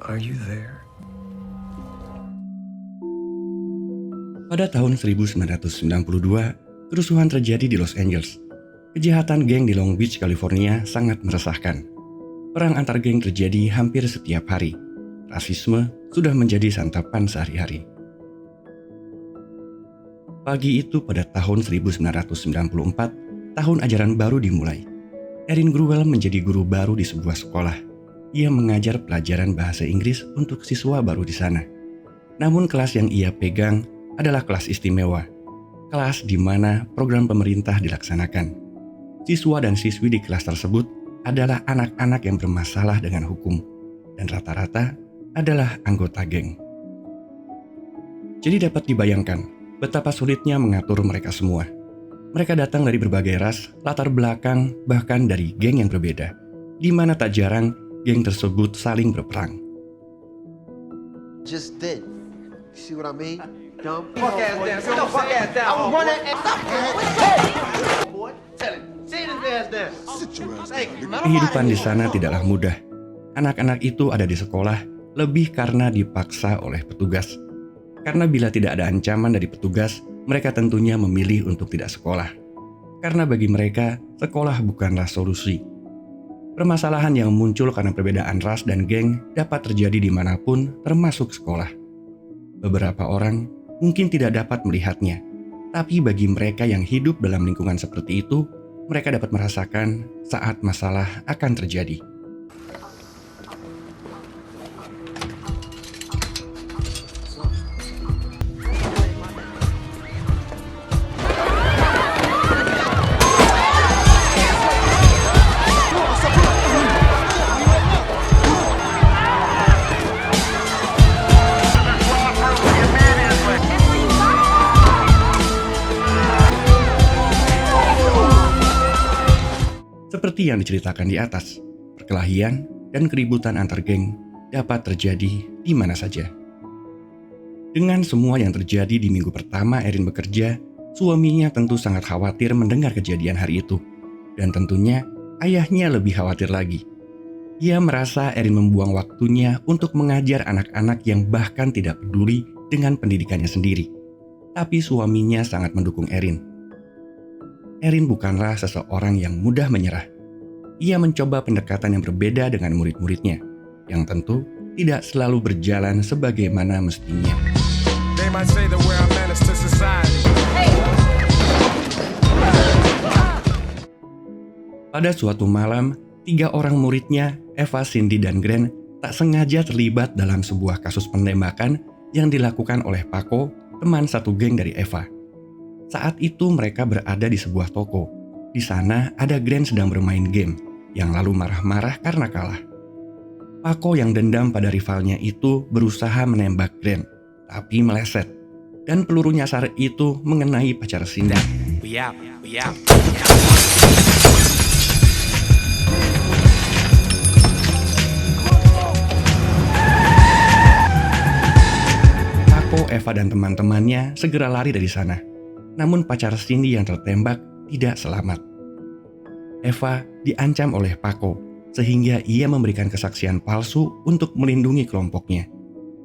Are you there? Pada tahun 1992, kerusuhan terjadi di Los Angeles. Kejahatan geng di Long Beach, California sangat meresahkan. Perang antar geng terjadi hampir setiap hari. Rasisme sudah menjadi santapan sehari-hari. Pagi itu pada tahun 1994, tahun ajaran baru dimulai. Erin Gruwell menjadi guru baru di sebuah sekolah. Ia mengajar pelajaran bahasa Inggris untuk siswa baru di sana. Namun kelas yang ia pegang adalah kelas istimewa. Kelas di mana program pemerintah dilaksanakan. Siswa dan siswi di kelas tersebut adalah anak-anak yang bermasalah dengan hukum. Dan rata-rata adalah anggota geng. Jadi dapat dibayangkan betapa sulitnya mengatur mereka semua. Mereka datang dari berbagai ras, latar belakang, bahkan dari geng yang berbeda, di mana tak jarang geng tersebut saling berperang. Just did. You see what I mean? Dumb. Fuck ass down. Sit the fuck ass down. I was running and stop. Boy, tell him. Sit his ass down. Sit your ass Thank you. Kehidupan di sana tidaklah mudah. Anak-anak itu ada di sekolah lebih karena dipaksa oleh petugas. Karena bila tidak ada ancaman dari petugas, mereka tentunya memilih untuk tidak sekolah. Karena bagi mereka, sekolah bukanlah solusi. Permasalahan yang muncul karena perbedaan ras dan geng dapat terjadi dimanapun, termasuk sekolah. Beberapa orang mungkin tidak dapat melihatnya, tapi bagi mereka yang hidup dalam lingkungan seperti itu, mereka dapat merasakan saat masalah akan terjadi. Seperti yang diceritakan di atas, perkelahian dan keributan antar geng dapat terjadi di mana saja. Dengan semua yang terjadi di minggu pertama Erin bekerja, suaminya tentu sangat khawatir mendengar kejadian hari itu. Dan tentunya ayahnya lebih khawatir lagi. Ia merasa Erin membuang waktunya untuk mengajar anak-anak yang bahkan tidak peduli dengan pendidikannya sendiri. Tapi suaminya sangat mendukung Erin. Erin bukanlah seseorang yang mudah menyerah. Ia mencoba pendekatan yang berbeda dengan murid-muridnya, yang tentu tidak selalu berjalan sebagaimana mestinya. They might say that we're a menace to society. Pada suatu malam, 3 orang muridnya, Eva, Cindy, dan Grant, tak sengaja terlibat dalam sebuah kasus penembakan yang dilakukan oleh Paco, teman satu geng dari Eva. Saat itu mereka berada di sebuah toko. Di sana ada Grant sedang bermain game, yang lalu marah-marah karena kalah. Paco yang dendam pada rivalnya itu berusaha menembak Grant, tapi meleset. Dan peluru nyasar itu mengenai pacar Cindy. Paco, Eva, dan teman-temannya segera lari dari sana. Namun pacar Cindy yang tertembak tidak selamat. Eva diancam oleh Paco, sehingga ia memberikan kesaksian palsu untuk melindungi kelompoknya.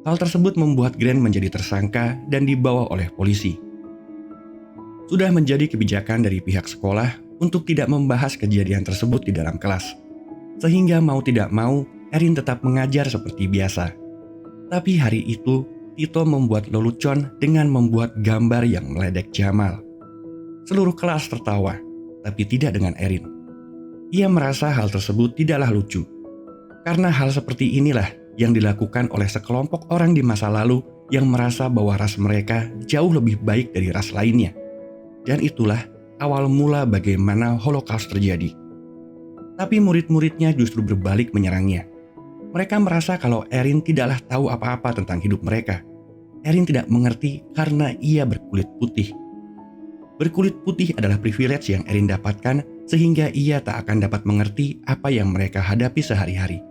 Hal tersebut membuat Grant menjadi tersangka dan dibawa oleh polisi. Sudah menjadi kebijakan dari pihak sekolah untuk tidak membahas kejadian tersebut di dalam kelas. Sehingga mau tidak mau, Erin tetap mengajar seperti biasa. Tapi hari itu, Tito membuat lelucon dengan membuat gambar yang meledek Jamal. Seluruh kelas tertawa, tapi tidak dengan Erin. Ia merasa hal tersebut tidaklah lucu. Karena hal seperti inilah yang dilakukan oleh sekelompok orang di masa lalu yang merasa bahwa ras mereka jauh lebih baik dari ras lainnya. Dan itulah awal mula bagaimana Holocaust terjadi. Tapi murid-muridnya justru berbalik menyerangnya. Mereka merasa kalau Erin tidaklah tahu apa-apa tentang hidup mereka. Erin tidak mengerti karena ia berkulit putih. Berkulit putih adalah privilege yang Erin dapatkan sehingga ia tak akan dapat mengerti apa yang mereka hadapi sehari-hari.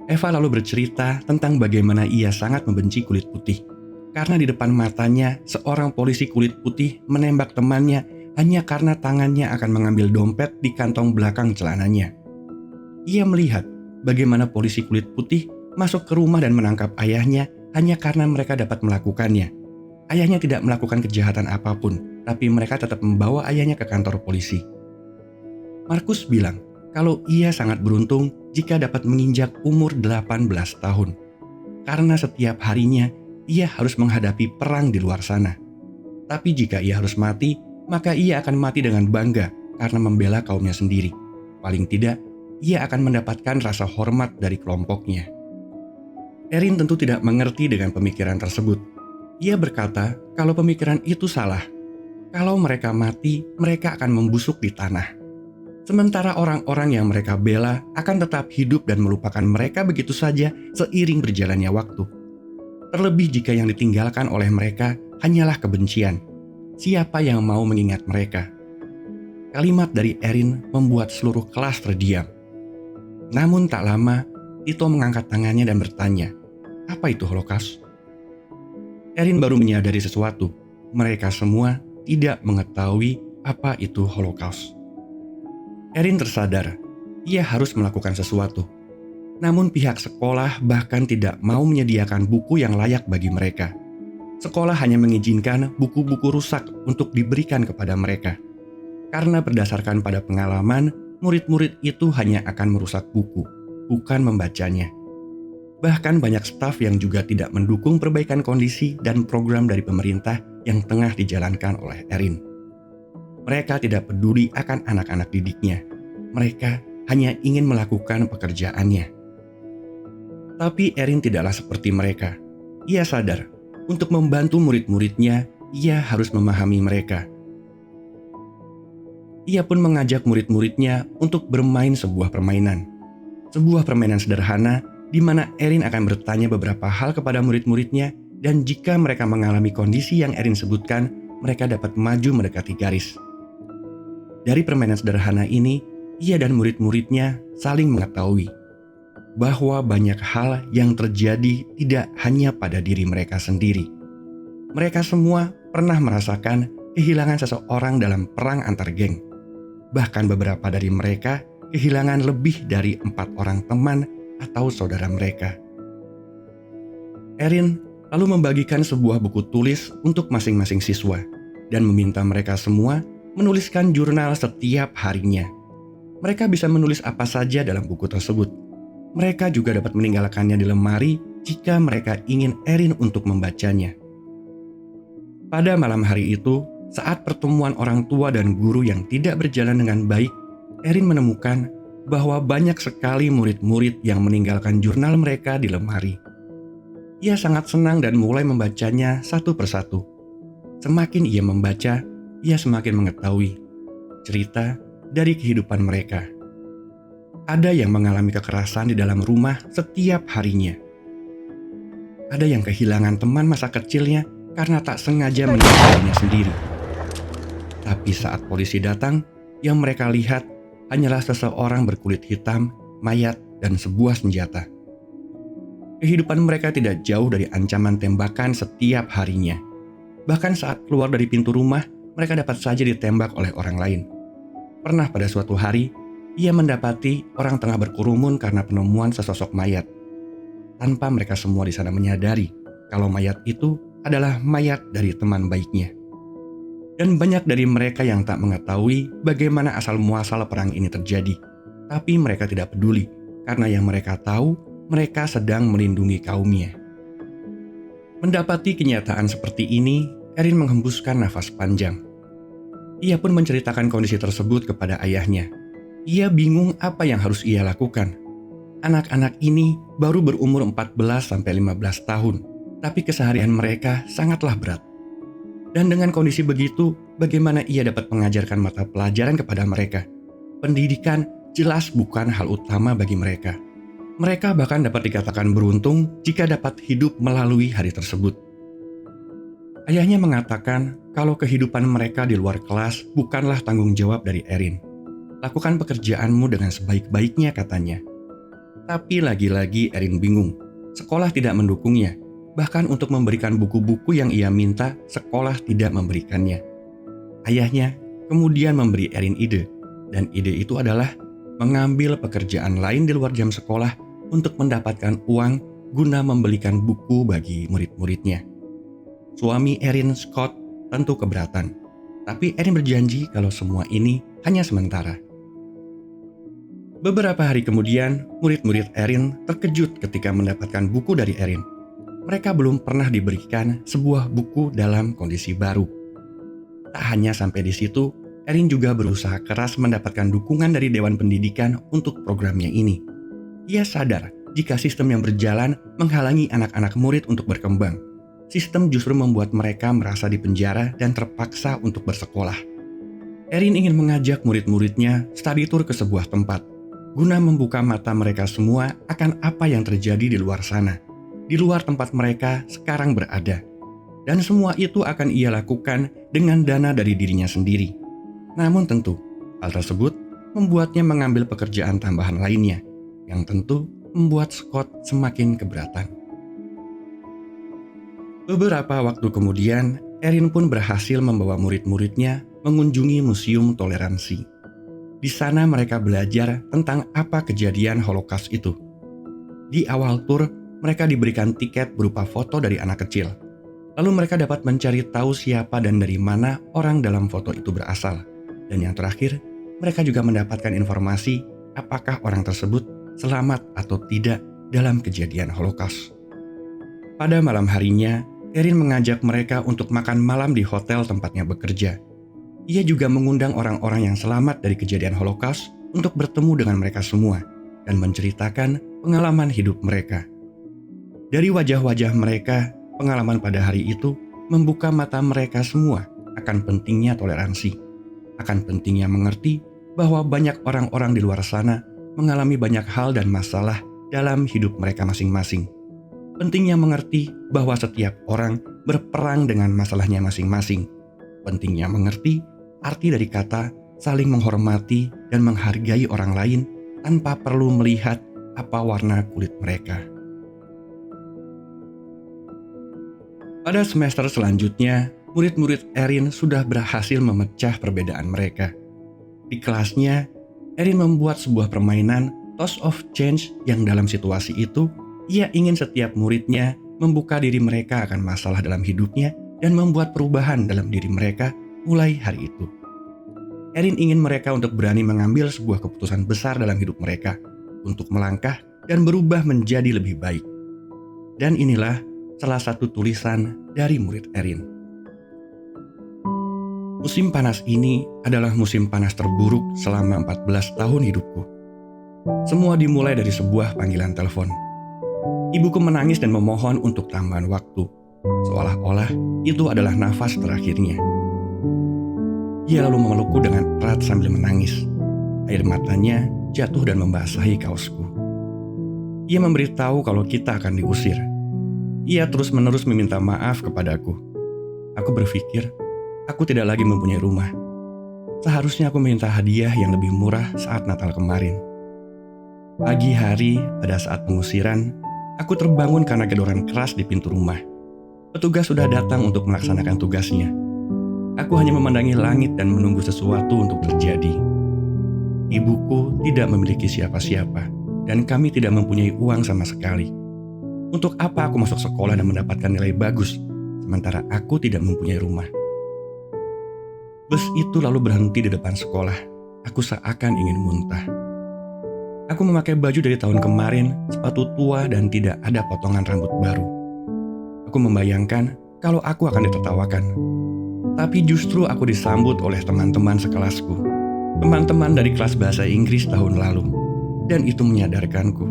Eva lalu bercerita tentang bagaimana ia sangat membenci kulit putih. Karena di depan matanya seorang polisi kulit putih menembak temannya hanya karena tangannya akan mengambil dompet di kantong belakang celananya. Ia melihat bagaimana polisi kulit putih masuk ke rumah dan menangkap ayahnya hanya karena mereka dapat melakukannya. Ayahnya tidak melakukan kejahatan apapun, tapi mereka tetap membawa ayahnya ke kantor polisi. Markus bilang kalau ia sangat beruntung jika dapat menginjak umur 18 tahun. Karena setiap harinya ia harus menghadapi perang di luar sana. Tapi jika ia harus mati, maka ia akan mati dengan bangga karena membela kaumnya sendiri. Paling tidak, ia akan mendapatkan rasa hormat dari kelompoknya. Erin tentu tidak mengerti dengan pemikiran tersebut. Ia berkata kalau pemikiran itu salah. Kalau mereka mati, mereka akan membusuk di tanah. Sementara orang-orang yang mereka bela akan tetap hidup dan melupakan mereka begitu saja seiring berjalannya waktu. Terlebih jika yang ditinggalkan oleh mereka hanyalah kebencian. Siapa yang mau mengingat mereka? Kalimat dari Erin membuat seluruh kelas terdiam. Namun tak lama, Tito mengangkat tangannya dan bertanya, "Apa itu Holocaust?" Erin baru menyadari sesuatu. Mereka semua tidak mengetahui apa itu Holocaust. Erin tersadar, ia harus melakukan sesuatu. Namun pihak sekolah bahkan tidak mau menyediakan buku yang layak bagi mereka. Sekolah hanya mengizinkan buku-buku rusak untuk diberikan kepada mereka. Karena berdasarkan pada pengalaman, murid-murid itu hanya akan merusak buku, bukan membacanya. Bahkan banyak staf yang juga tidak mendukung perbaikan kondisi dan program dari pemerintah yang tengah dijalankan oleh Erin. Mereka tidak peduli akan anak-anak didiknya. Mereka hanya ingin melakukan pekerjaannya. Tapi Erin tidaklah seperti mereka. Ia sadar, untuk membantu murid-muridnya, ia harus memahami mereka. Ia pun mengajak murid-muridnya untuk bermain sebuah permainan. Sebuah permainan sederhana di mana Erin akan bertanya beberapa hal kepada murid-muridnya, dan jika mereka mengalami kondisi yang Erin sebutkan, mereka dapat maju mendekati garis. Dari permainan sederhana ini, ia dan murid-muridnya saling mengetahui bahwa banyak hal yang terjadi tidak hanya pada diri mereka sendiri. Mereka semua pernah merasakan kehilangan seseorang dalam perang antar geng. Bahkan beberapa dari mereka kehilangan lebih dari 4 orang teman atau saudara mereka. Erin lalu membagikan sebuah buku tulis untuk masing-masing siswa dan meminta mereka semua menuliskan jurnal setiap harinya. Mereka bisa menulis apa saja dalam buku tersebut. Mereka juga dapat meninggalkannya di lemari jika mereka ingin Erin untuk membacanya. Pada malam hari itu, saat pertemuan orang tua dan guru yang tidak berjalan dengan baik, Erin menemukan bahwa banyak sekali murid-murid yang meninggalkan jurnal mereka di lemari. Ia sangat senang dan mulai membacanya satu persatu. Semakin ia membaca, ia semakin mengetahui cerita dari kehidupan mereka. Ada yang mengalami kekerasan di dalam rumah setiap harinya. Ada yang kehilangan teman masa kecilnya karena tak sengaja meninggalkannya sendiri. Tapi saat polisi datang, yang mereka lihat hanyalah seseorang berkulit hitam, mayat, dan sebuah senjata. Kehidupan mereka tidak jauh dari ancaman tembakan setiap harinya. Bahkan saat keluar dari pintu rumah, mereka dapat saja ditembak oleh orang lain. Pernah pada suatu hari, ia mendapati orang tengah berkerumun karena penemuan sesosok mayat. Tanpa mereka semua di sana menyadari kalau mayat itu adalah mayat dari teman baiknya. Dan banyak dari mereka yang tak mengetahui bagaimana asal-muasal perang ini terjadi. Tapi mereka tidak peduli, karena yang mereka tahu, mereka sedang melindungi kaumnya. Mendapati kenyataan seperti ini, Erin menghembuskan nafas panjang. Ia pun menceritakan kondisi tersebut kepada ayahnya. Ia bingung apa yang harus ia lakukan. Anak-anak ini baru berumur 14-15 tahun, tapi keseharian mereka sangatlah berat. Dan dengan kondisi begitu, bagaimana ia dapat mengajarkan mata pelajaran kepada mereka? Pendidikan jelas bukan hal utama bagi mereka. Mereka bahkan dapat dikatakan beruntung jika dapat hidup melalui hari tersebut. Ayahnya mengatakan kalau kehidupan mereka di luar kelas bukanlah tanggung jawab dari Erin. Lakukan pekerjaanmu dengan sebaik-baiknya, katanya. Tapi lagi-lagi Erin bingung. Sekolah tidak mendukungnya. Bahkan untuk memberikan buku-buku yang ia minta, sekolah tidak memberikannya. Ayahnya kemudian memberi Erin ide. Dan ide itu adalah mengambil pekerjaan lain di luar jam sekolah untuk mendapatkan uang guna membelikan buku bagi murid-muridnya. Suami Erin, Scott, tentu keberatan, tapi Erin berjanji kalau semua ini hanya sementara. Beberapa hari kemudian, murid-murid Erin terkejut ketika mendapatkan buku dari Erin. Mereka belum pernah diberikan sebuah buku dalam kondisi baru. Tak hanya sampai di situ, Erin juga berusaha keras mendapatkan dukungan dari Dewan Pendidikan untuk programnya ini. Ia sadar jika sistem yang berjalan menghalangi anak-anak murid untuk berkembang. Sistem justru membuat mereka merasa dipenjara dan terpaksa untuk bersekolah. Erin ingin mengajak murid-muridnya study tour ke sebuah tempat, guna membuka mata mereka semua akan apa yang terjadi di luar sana, di luar tempat mereka sekarang berada. Dan semua itu akan ia lakukan dengan dana dari dirinya sendiri. Namun tentu, hal tersebut membuatnya mengambil pekerjaan tambahan lainnya, yang tentu membuat Scott semakin keberatan. Beberapa waktu kemudian, Erin pun berhasil membawa murid-muridnya mengunjungi Museum Toleransi. Di sana mereka belajar tentang apa kejadian Holocaust itu. Di awal tur, mereka diberikan tiket berupa foto dari anak kecil. Lalu mereka dapat mencari tahu siapa dan dari mana orang dalam foto itu berasal. Dan yang terakhir, mereka juga mendapatkan informasi apakah orang tersebut selamat atau tidak dalam kejadian Holocaust. Pada malam harinya, Erin mengajak mereka untuk makan malam di hotel tempatnya bekerja. Ia juga mengundang orang-orang yang selamat dari kejadian Holocaust untuk bertemu dengan mereka semua dan menceritakan pengalaman hidup mereka. Dari wajah-wajah mereka, pengalaman pada hari itu membuka mata mereka semua akan pentingnya toleransi, akan pentingnya mengerti bahwa banyak orang-orang di luar sana mengalami banyak hal dan masalah dalam hidup mereka masing-masing. Pentingnya mengerti bahwa setiap orang berperang dengan masalahnya masing-masing. Pentingnya mengerti arti dari kata saling menghormati dan menghargai orang lain tanpa perlu melihat apa warna kulit mereka. Pada semester selanjutnya, murid-murid Erin sudah berhasil memecah perbedaan mereka. Di kelasnya, Erin membuat sebuah permainan Toss of Change yang dalam situasi itu, ia ingin setiap muridnya membuka diri mereka akan masalah dalam hidupnya dan membuat perubahan dalam diri mereka mulai hari itu. Erin ingin mereka untuk berani mengambil sebuah keputusan besar dalam hidup mereka, untuk melangkah dan berubah menjadi lebih baik. Dan inilah salah satu tulisan dari murid Erin. Musim panas ini adalah musim panas terburuk selama 14 tahun hidupku. Semua dimulai dari sebuah panggilan telepon. Ibuku menangis dan memohon untuk tambahan waktu, seolah-olah itu adalah nafas terakhirnya. Ia lalu memelukku dengan erat sambil menangis. Air matanya jatuh dan membasahi kaosku. Ia memberitahu kalau kita akan diusir. Ia terus-menerus meminta maaf kepadaku. Aku berpikir, aku tidak lagi mempunyai rumah. Seharusnya aku minta hadiah yang lebih murah saat Natal kemarin. Pagi hari pada saat pengusiran, aku terbangun karena gedoran keras di pintu rumah. Petugas sudah datang untuk melaksanakan tugasnya. Aku hanya memandangi langit dan menunggu sesuatu untuk terjadi. Ibuku tidak memiliki siapa-siapa, dan kami tidak mempunyai uang sama sekali. Untuk apa aku masuk sekolah dan mendapatkan nilai bagus, sementara aku tidak mempunyai rumah? Bus itu lalu berhenti di depan sekolah. Aku seakan ingin muntah. Aku memakai baju dari tahun kemarin, sepatu tua dan tidak ada potongan rambut baru. Aku membayangkan kalau aku akan ditertawakan. Tapi justru aku disambut oleh teman-teman sekelasku. Teman-teman dari kelas bahasa Inggris tahun lalu. Dan itu menyadarkanku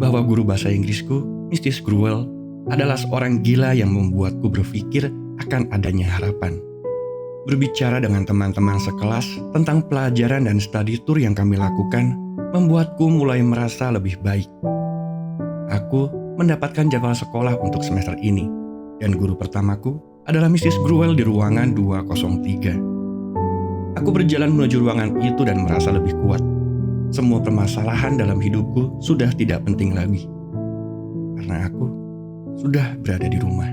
bahwa guru bahasa Inggrisku, Mrs. Gruel, adalah seorang gila yang membuatku berpikir akan adanya harapan. Berbicara dengan teman-teman sekelas tentang pelajaran dan study tour yang kami lakukan membuatku mulai merasa lebih baik. Aku mendapatkan jadwal sekolah untuk semester ini, dan guru pertamaku adalah Mrs. Gruel di ruangan 203. Aku berjalan menuju ruangan itu dan merasa lebih kuat. Semua permasalahan dalam hidupku sudah tidak penting lagi, karena aku sudah berada di rumah.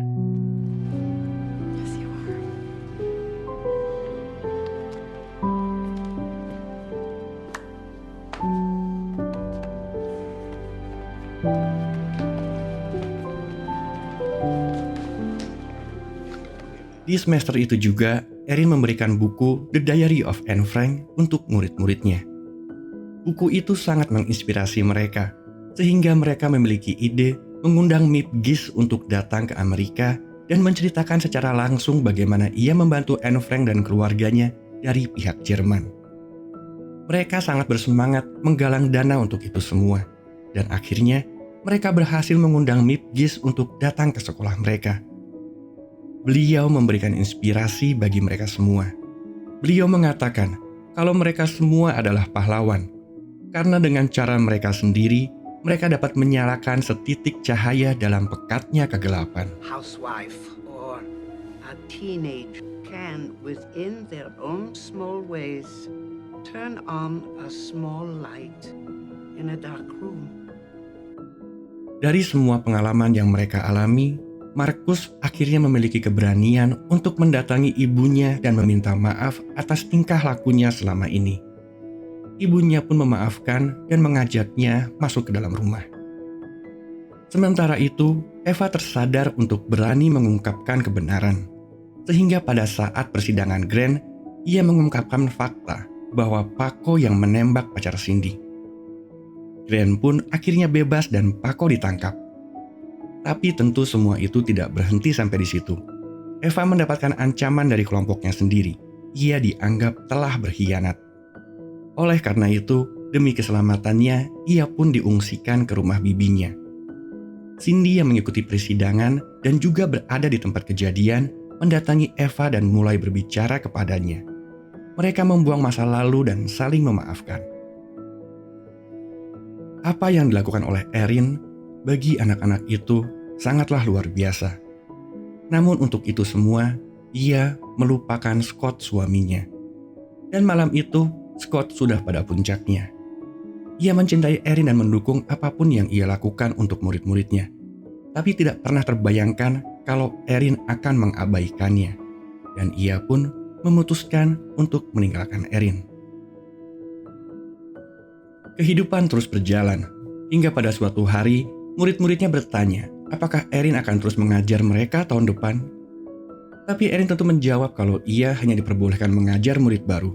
Di semester itu juga, Erin memberikan buku The Diary of Anne Frank untuk murid-muridnya. Buku itu sangat menginspirasi mereka, sehingga mereka memiliki ide mengundang Miep Gish untuk datang ke Amerika dan menceritakan secara langsung bagaimana ia membantu Anne Frank dan keluarganya dari pihak Jerman. Mereka sangat bersemangat menggalang dana untuk itu semua, dan akhirnya mereka berhasil mengundang Miep Gish untuk datang ke sekolah mereka. Beliau memberikan inspirasi bagi mereka semua. Beliau mengatakan kalau mereka semua adalah pahlawan, karena dengan cara mereka sendiri, mereka dapat menyalakan setitik cahaya dalam pekatnya kegelapan. Housewife or a teenager can, within their own small ways, turn on a small light in a dark room. Dari semua pengalaman yang mereka alami, Markus akhirnya memiliki keberanian untuk mendatangi ibunya dan meminta maaf atas tingkah lakunya selama ini. Ibunya pun memaafkan dan mengajaknya masuk ke dalam rumah. Sementara itu, Eva tersadar untuk berani mengungkapkan kebenaran. Sehingga pada saat persidangan Grant, ia mengungkapkan fakta bahwa Paco yang menembak pacar Cindy. Grant pun akhirnya bebas dan Paco ditangkap. Tapi tentu semua itu tidak berhenti sampai di situ. Eva mendapatkan ancaman dari kelompoknya sendiri. Ia dianggap telah berkhianat. Oleh karena itu, demi keselamatannya, ia pun diungsikan ke rumah bibinya. Cindy yang mengikuti persidangan dan juga berada di tempat kejadian, mendatangi Eva dan mulai berbicara kepadanya. Mereka membuang masa lalu dan saling memaafkan. Apa yang dilakukan oleh Erin bagi anak-anak itu sangatlah luar biasa. Namun untuk itu semua, ia melupakan Scott suaminya. Dan malam itu, Scott sudah pada puncaknya. Ia mencintai Erin dan mendukung apapun yang ia lakukan untuk murid-muridnya. Tapi tidak pernah terbayangkan kalau Erin akan mengabaikannya. Dan ia pun memutuskan untuk meninggalkan Erin. Kehidupan terus berjalan, hingga pada suatu hari, murid-muridnya bertanya, apakah Erin akan terus mengajar mereka tahun depan? Tapi Erin tentu menjawab kalau ia hanya diperbolehkan mengajar murid baru.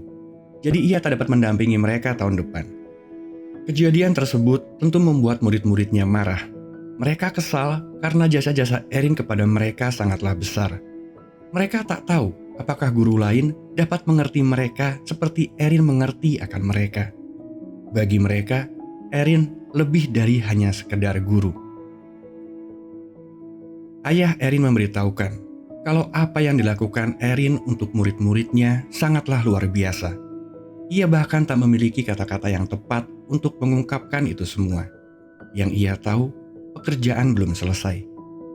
Jadi ia tak dapat mendampingi mereka tahun depan. Kejadian tersebut tentu membuat murid-muridnya marah. Mereka kesal karena jasa-jasa Erin kepada mereka sangatlah besar. Mereka tak tahu apakah guru lain dapat mengerti mereka seperti Erin mengerti akan mereka. Bagi mereka, Erin lebih dari hanya sekedar guru. Ayah Erin memberitahukan kalau apa yang dilakukan Erin untuk murid-muridnya sangatlah luar biasa. Ia bahkan tak memiliki kata-kata yang tepat untuk mengungkapkan itu semua. Yang ia tahu, pekerjaan belum selesai.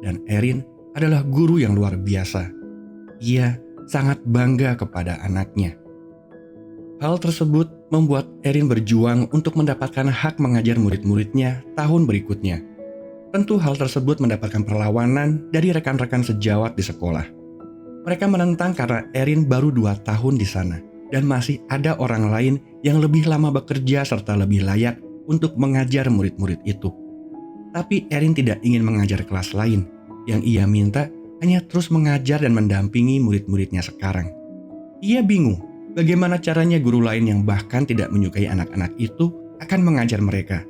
Dan Erin adalah guru yang luar biasa. Ia sangat bangga kepada anaknya. Hal tersebut membuat Erin berjuang untuk mendapatkan hak mengajar murid-muridnya tahun berikutnya. Tentu hal tersebut mendapatkan perlawanan dari rekan-rekan sejawat di sekolah. Mereka menentang karena Erin baru 2 tahun di sana. Dan masih ada orang lain yang lebih lama bekerja serta lebih layak untuk mengajar murid-murid itu. Tapi Erin tidak ingin mengajar kelas lain. Yang ia minta hanya terus mengajar dan mendampingi murid-muridnya sekarang. Ia bingung bagaimana caranya guru lain yang bahkan tidak menyukai anak-anak itu akan mengajar mereka.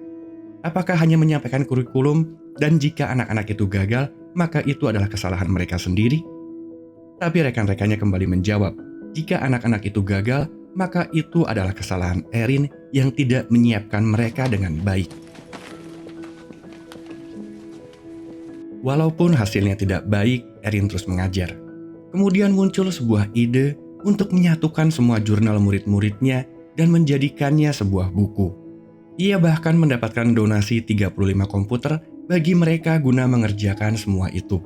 Apakah hanya menyampaikan kurikulum dan jika anak-anak itu gagal, maka itu adalah kesalahan mereka sendiri? Tapi rekan-rekannya kembali menjawab, jika anak-anak itu gagal, maka itu adalah kesalahan Erin yang tidak menyiapkan mereka dengan baik. Walaupun hasilnya tidak baik, Erin terus mengajar. Kemudian muncul sebuah ide untuk menyatukan semua jurnal murid-muridnya dan menjadikannya sebuah buku. Ia bahkan mendapatkan donasi 35 komputer bagi mereka guna mengerjakan semua itu.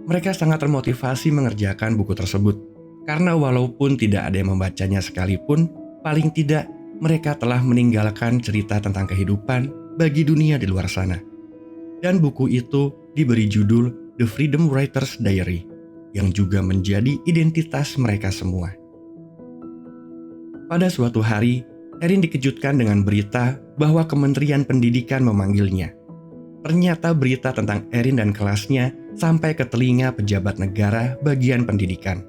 Mereka sangat termotivasi mengerjakan buku tersebut. Karena walaupun tidak ada yang membacanya sekalipun, paling tidak mereka telah meninggalkan cerita tentang kehidupan bagi dunia di luar sana. Dan buku itu diberi judul The Freedom Writer's Diary, yang juga menjadi identitas mereka semua. Pada suatu hari, Erin dikejutkan dengan berita bahwa Kementerian Pendidikan memanggilnya. ternyata berita tentang Erin dan kelasnya sampai ke telinga pejabat negara bagian pendidikan.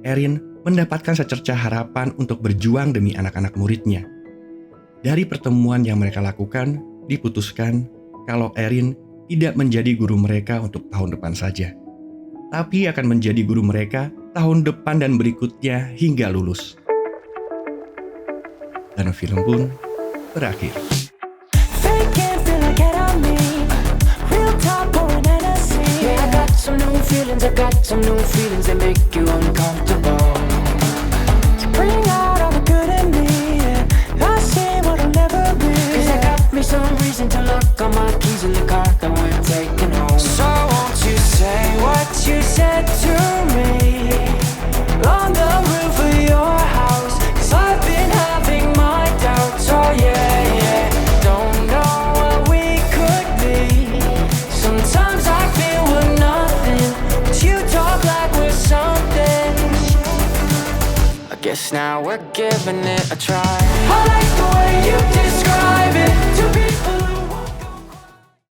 Erin mendapatkan secercah harapan untuk berjuang demi anak-anak muridnya. Dari pertemuan yang mereka lakukan, diputuskan kalau Erin tidak menjadi guru mereka untuk tahun depan saja, tapi akan menjadi guru mereka tahun depan dan berikutnya hingga lulus. Dan film pun berakhir. Some new feelings that make you uncomfortable. To bring out all the good in me, yeah. I see what I'll never be. 'Cause I got me some reason to lock all my keys in the car that we're taking home. So won't you say what you said to me on the roof of your house? 'Cause I've been having my doubts, oh yeah, yeah. Don't know what we could be. Sometimes I feel we're nothing, but you talk like we're something. I guess now we're giving it a try. I like the way